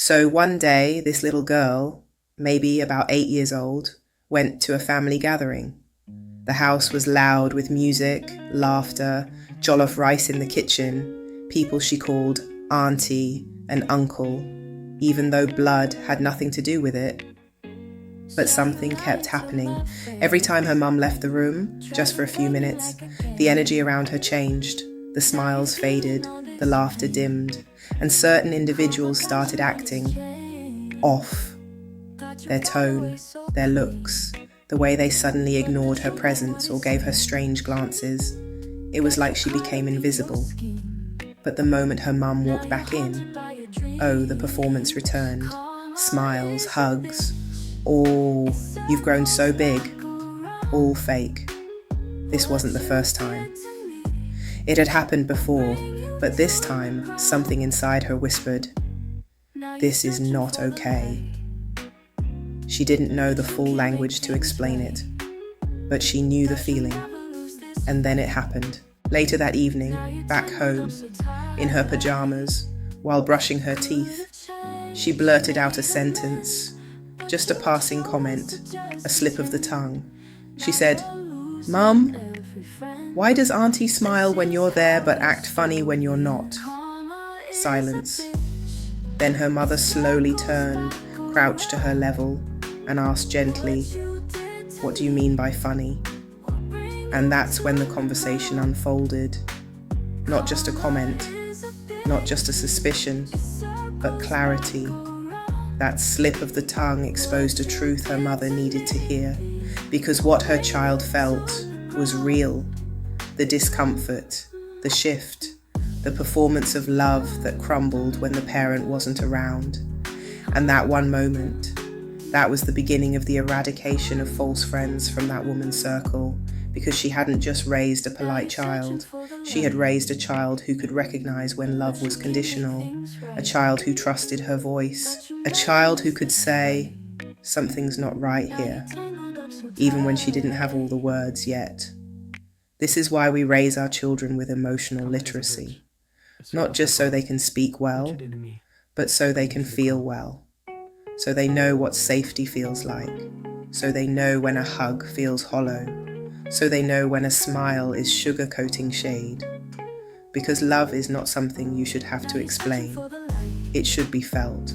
So one day, this little girl, maybe about 8 years old, went to a family gathering. The house was loud with music, laughter, jollof rice in the kitchen, people she called Auntie and Uncle, even though blood had nothing to do with it. But something kept happening. Every time her mum left the room, just for a few minutes, the energy around her changed. The smiles faded, the laughter dimmed, and certain individuals started acting off. Their tone, their looks, the way they suddenly ignored her presence or gave her strange glances. It was like she became invisible. But the moment her mum walked back in, oh, the performance returned. Smiles, hugs. Oh, you've grown so big. All fake. This wasn't the first time. It had happened before, but this time, something inside her whispered, "This is not okay." She didn't know the full language to explain it, but she knew the feeling. And then it happened. Later that evening, back home, in her pajamas, while brushing her teeth, she blurted out a sentence, just a passing comment, a slip of the tongue. She said, "Mum, why does Auntie smile when you're there but act funny when you're not?" Silence. Then her mother slowly turned, crouched to her level, and asked gently, "What do you mean by funny?" And that's when the conversation unfolded. Not just a comment, not just a suspicion, but clarity. That slip of the tongue exposed a truth her mother needed to hear, because what her child felt was real. The discomfort, the shift, the performance of love that crumbled when the parent wasn't around. And that one moment, that was the beginning of the eradication of false friends from that woman's circle, because she hadn't just raised a polite child, she had raised a child who could recognize when love was conditional, a child who trusted her voice, a child who could say, "Something's not right here," even when she didn't have all the words yet. This is why we raise our children with emotional literacy, not just so they can speak well, but so they can feel well, so they know what safety feels like, so they know when a hug feels hollow, so they know when a smile is sugarcoating shade. Because love is not something you should have to explain. It should be felt.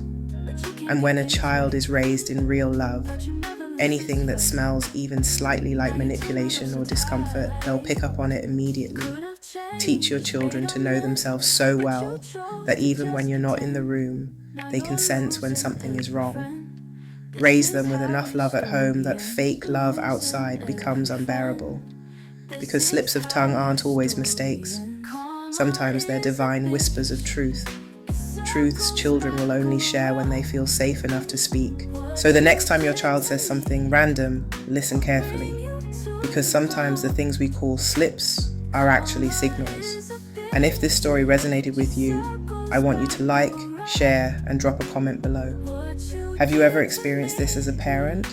And when a child is raised in real love, anything that smells even slightly like manipulation or discomfort, they'll pick up on it immediately. Teach your children to know themselves so well that even when you're not in the room, they can sense when something is wrong. Raise them with enough love at home that fake love outside becomes unbearable. Because slips of tongue aren't always mistakes. Sometimes they're divine whispers of truth. Truths children will only share when they feel safe enough to speak. So the next time your child says something random, listen carefully. Because sometimes the things we call slips are actually signals. And if this story resonated with you, I want you to like, share, and drop a comment below. Have you ever experienced this as a parent?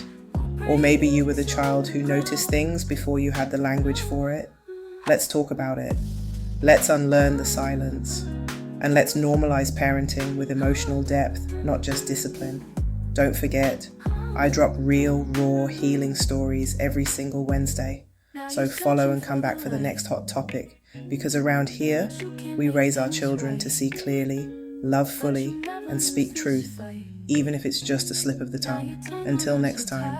Or maybe you were the child who noticed things before you had the language for it? Let's talk about it. Let's unlearn the silence. And let's normalize parenting with emotional depth, not just discipline. Don't forget, I drop real, raw, healing stories every single Wednesday. So follow and come back for the next hot topic, because around here, we raise our children to see clearly, love fully, and speak truth, even if it's just a slip of the tongue. Until next time.